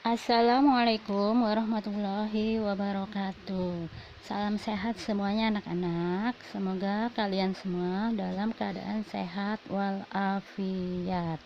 Assalamualaikum warahmatullahi wabarakatuh. Salam sehat semuanya anak-anak. Semoga kalian semua dalam keadaan sehat walafiat.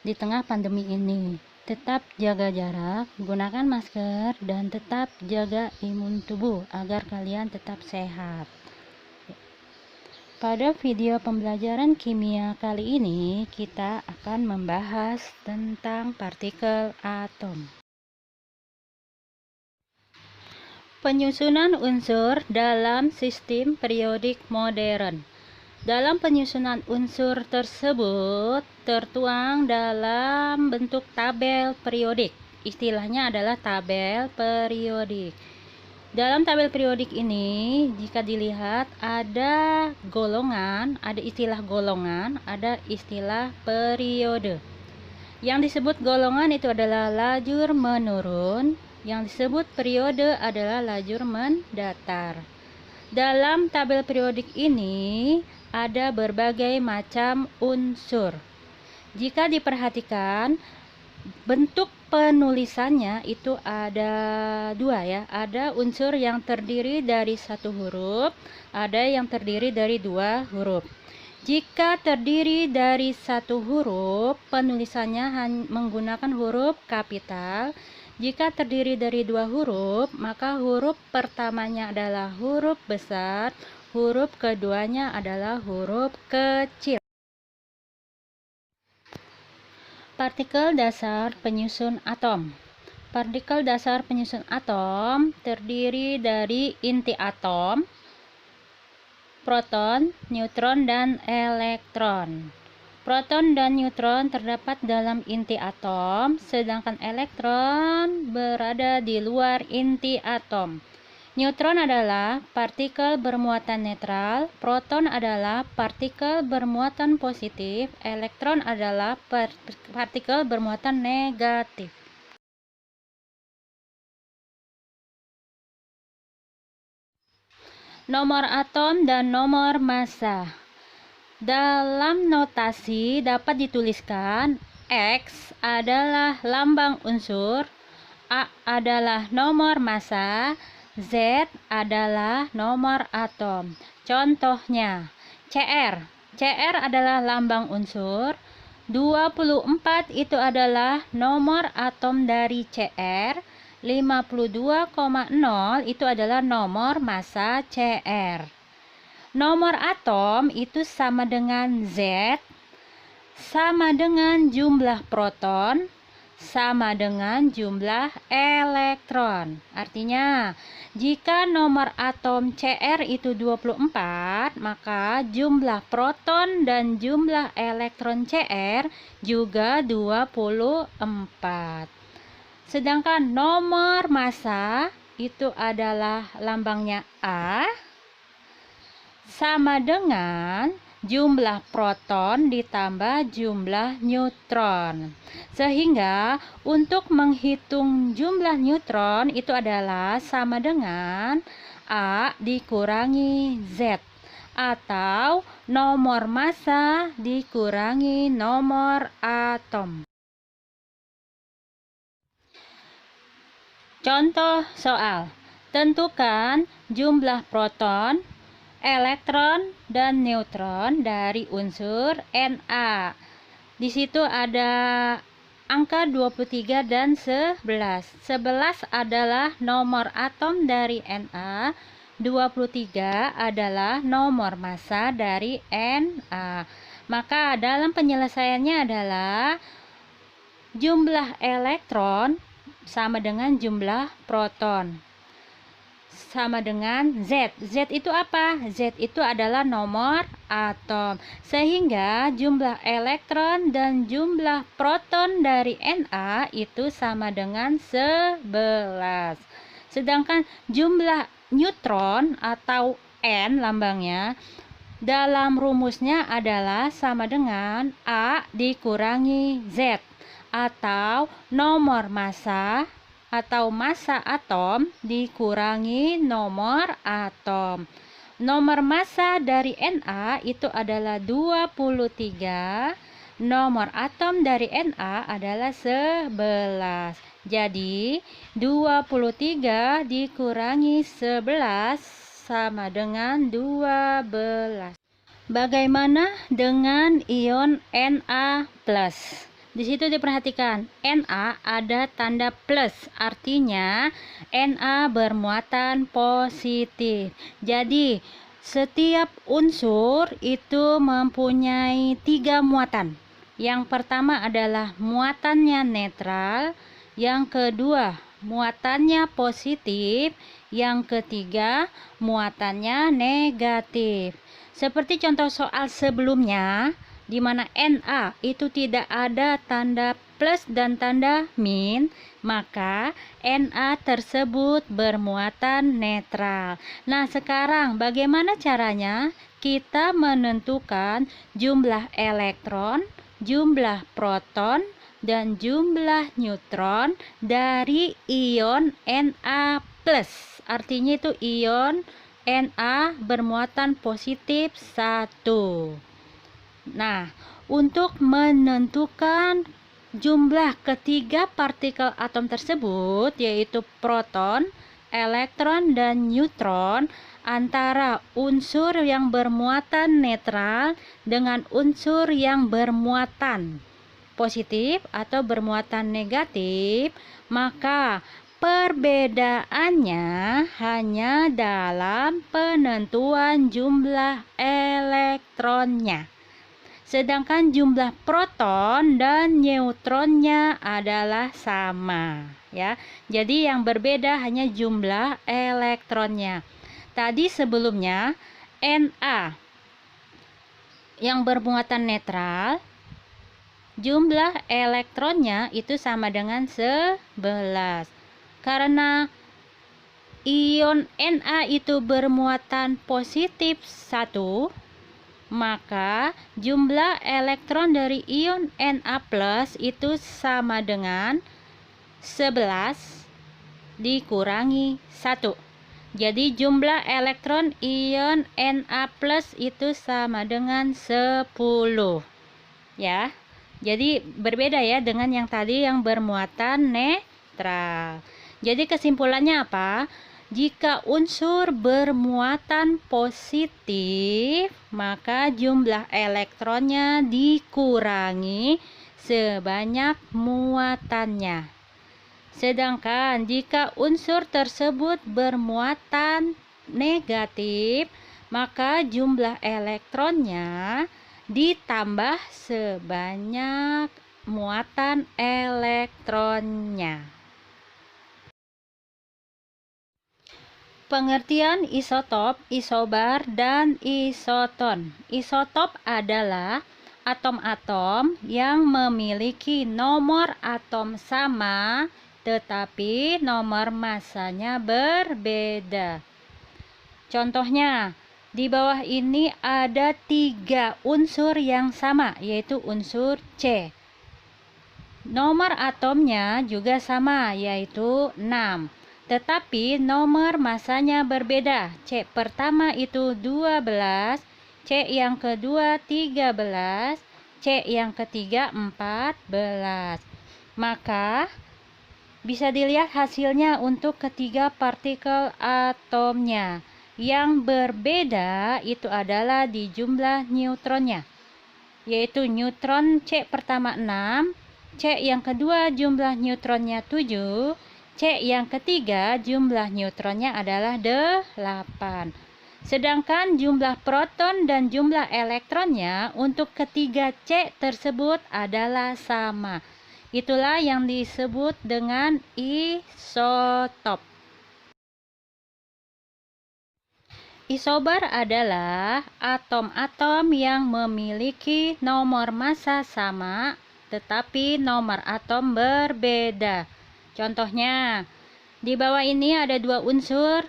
Di tengah pandemi ini, tetap jaga jarak, gunakan masker, dan tetap jaga imun tubuh agar kalian tetap sehat. Pada video pembelajaran kimia kali ini, kita akan membahas tentang partikel atom. Penyusunan unsur dalam sistem periodik modern. Dalam penyusunan unsur tersebut tertuang dalam bentuk tabel periodik. Istilahnya adalah tabel periodik. Dalam tabel periodik ini, jika dilihat ada golongan, ada istilah golongan, ada istilah periode. Yang disebut golongan itu adalah lajur menurun, yang disebut periode adalah lajur mendatar. Dalam tabel periodik ini ada berbagai macam unsur. Jika diperhatikan, bentuk penulisannya itu ada dua ya. Ada unsur yang terdiri dari satu huruf, ada yang terdiri dari dua huruf. Jika terdiri dari satu huruf, penulisannya menggunakan huruf kapital. Jika terdiri dari dua huruf, maka huruf pertamanya adalah huruf besar, huruf keduanya adalah huruf kecil. Partikel dasar penyusun atom. Partikel dasar penyusun atom terdiri dari inti atom, proton, neutron, dan elektron. Proton dan neutron terdapat dalam inti atom, sedangkan elektron berada di luar inti atom. Neutron adalah partikel bermuatan netral, proton adalah partikel bermuatan positif, elektron adalah partikel bermuatan negatif. Nomor atom dan nomor massa. Dalam notasi dapat dituliskan X adalah lambang unsur, A adalah nomor massa, Z adalah nomor atom. Contohnya, CR adalah lambang unsur, 24 itu adalah nomor atom dari CR, 52,0 itu adalah nomor massa CR. Nomor atom itu sama dengan Z, sama dengan jumlah proton, sama dengan jumlah elektron. Artinya, jika nomor atom CR itu 24, maka jumlah proton dan jumlah elektron CR juga 24. Sedangkan nomor massa itu adalah lambangnya A, sama dengan jumlah proton ditambah jumlah neutron. Sehingga untuk menghitung jumlah neutron itu adalah sama dengan A dikurangi Z, atau nomor massa dikurangi nomor atom. Contoh soal, tentukan jumlah proton, elektron, dan neutron dari unsur Na. Di situ ada angka 23 dan 11. 11 adalah nomor atom dari Na, 23 adalah nomor massa dari Na. Maka dalam penyelesaiannya adalah jumlah elektron sama dengan jumlah proton, sama dengan Z. Z itu apa? Z itu adalah nomor atom. Sehingga jumlah elektron dan jumlah proton dari Na itu sama dengan 11. Sedangkan jumlah neutron atau N lambangnya dalam rumusnya adalah sama dengan A dikurangi Z, atau nomor massa atau massa atom dikurangi nomor atom. Nomor massa dari Na itu adalah 23, nomor atom dari Na adalah 11. Jadi 23 dikurangi 11 sama dengan 12. Bagaimana dengan ion Na+? Di situ diperhatikan Na ada tanda plus, artinya Na bermuatan positif. Jadi setiap unsur itu mempunyai 3 muatan. Yang pertama adalah muatannya netral, yang kedua muatannya positif, yang ketiga muatannya negatif. Seperti contoh soal sebelumnya, di mana Na itu tidak ada tanda plus dan tanda min, maka Na tersebut bermuatan netral. Nah, sekarang bagaimana caranya kita menentukan jumlah elektron, jumlah proton, dan jumlah neutron dari ion Na+. Artinya itu ion Na bermuatan positif 1. Nah, untuk menentukan jumlah ketiga partikel atom tersebut, yaitu proton, elektron, dan neutron, antara unsur yang bermuatan netral dengan unsur yang bermuatan positif atau bermuatan negatif, maka perbedaannya hanya dalam penentuan jumlah elektronnya. Sedangkan jumlah proton dan neutronnya adalah sama, ya. Jadi yang berbeda hanya jumlah elektronnya. Tadi sebelumnya Na yang bermuatan netral, jumlah elektronnya itu sama dengan 11. Karena ion Na itu bermuatan positif 1, maka jumlah elektron dari ion Na+ itu sama dengan 11 dikurangi 1. Jadi jumlah elektron ion Na+ itu sama dengan 10. Ya. Jadi berbeda ya dengan yang tadi yang bermuatan netral. Jadi kesimpulannya apa? Jika unsur bermuatan positif, maka jumlah elektronnya dikurangi sebanyak muatannya. Sedangkan jika unsur tersebut bermuatan negatif, maka jumlah elektronnya ditambah sebanyak muatan elektronnya. Pengertian isotop, isobar, dan isoton. Isotop adalah atom-atom yang memiliki nomor atom sama tetapi nomor massanya berbeda. Contohnya, di bawah ini ada 3 unsur yang sama, yaitu unsur C. Nomor atomnya juga sama, yaitu 6. Tetapi nomor massanya berbeda. C pertama itu 12, C yang kedua 13, C yang ketiga 14. Maka bisa dilihat hasilnya untuk ketiga partikel atomnya. Yang berbeda itu adalah di jumlah neutronnya, yaitu neutron C pertama 6, C yang kedua jumlah neutronnya 7, C yang ketiga jumlah neutronnya adalah 8. Sedangkan jumlah proton dan jumlah elektronnya untuk ketiga C tersebut adalah sama. Itulah yang disebut dengan isotop. Isobar adalah atom-atom yang memiliki nomor massa sama tetapi nomor atom berbeda. Contohnya, di bawah ini ada 2 unsur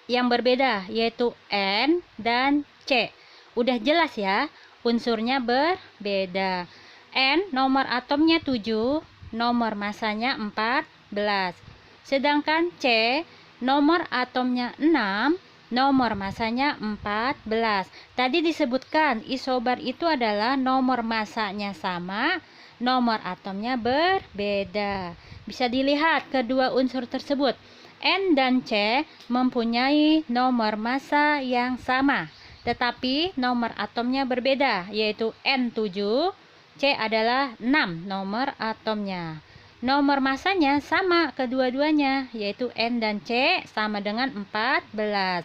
yang berbeda, yaitu N dan C. Udah jelas ya, unsurnya berbeda. N nomor atomnya 7, nomor massanya 14. Sedangkan C nomor atomnya 6, nomor massanya 14. Tadi disebutkan isobar itu adalah nomor massanya sama, nomor atomnya berbeda. Bisa dilihat kedua unsur tersebut, N dan C mempunyai nomor massa yang sama, tetapi nomor atomnya berbeda, yaitu N7, C adalah 6 nomor atomnya. Nomor massanya sama kedua-duanya, yaitu N dan C sama dengan 14.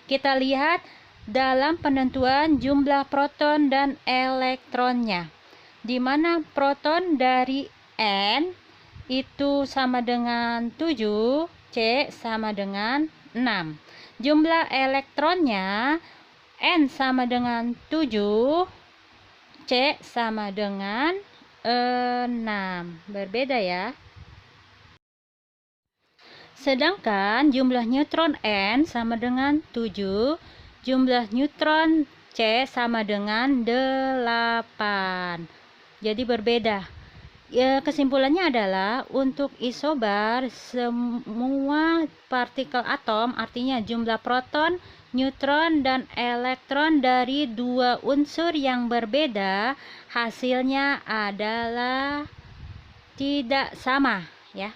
Kita lihat dalam penentuan jumlah proton dan elektronnya, di mana proton dari N itu sama dengan 7, C sama dengan 6. Jumlah elektronnya N sama dengan 7, C sama dengan 6. Berbeda ya. Sedangkan jumlah neutron N sama dengan 7, jumlah neutron C sama dengan 8. Jadi berbeda. Ya, kesimpulannya adalah untuk isobar semua partikel atom, artinya jumlah proton, neutron, dan elektron dari dua unsur yang berbeda, hasilnya adalah tidak sama ya.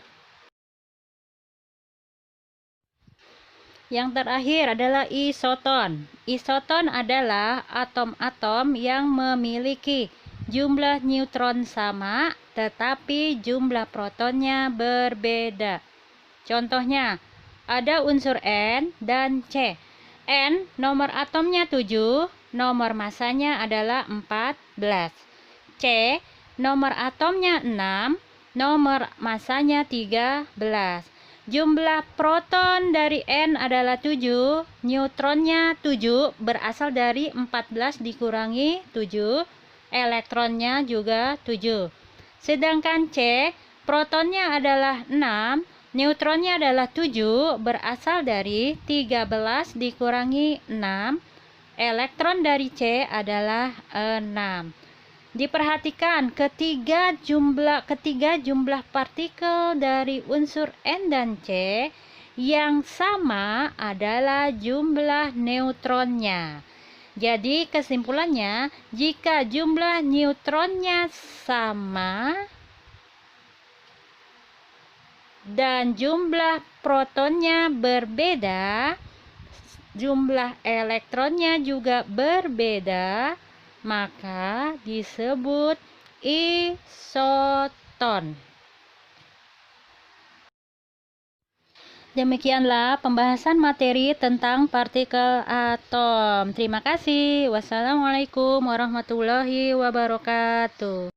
Yang terakhir adalah isoton. Isoton adalah atom-atom yang memiliki jumlah neutron sama, tetapi jumlah protonnya berbeda. Contohnya, ada unsur N dan C. N nomor atomnya 7, nomor massanya adalah 14. C nomor atomnya 6, nomor massanya 13. Jumlah proton dari N adalah 7, neutronnya 7, berasal dari 14 dikurangi 7, elektronnya juga 7. Sedangkan C, protonnya adalah 6, neutronnya adalah 7, berasal dari 13 dikurangi 6, elektron dari C adalah 6. Diperhatikan ketiga jumlah partikel dari unsur N dan C yang sama adalah jumlah neutronnya. Jadi kesimpulannya, jika jumlah neutronnya sama dan jumlah protonnya berbeda, jumlah elektronnya juga berbeda, maka disebut isoton. Demikianlah pembahasan materi tentang partikel atom. Terima kasih. Wassalamualaikum warahmatullahi wabarakatuh.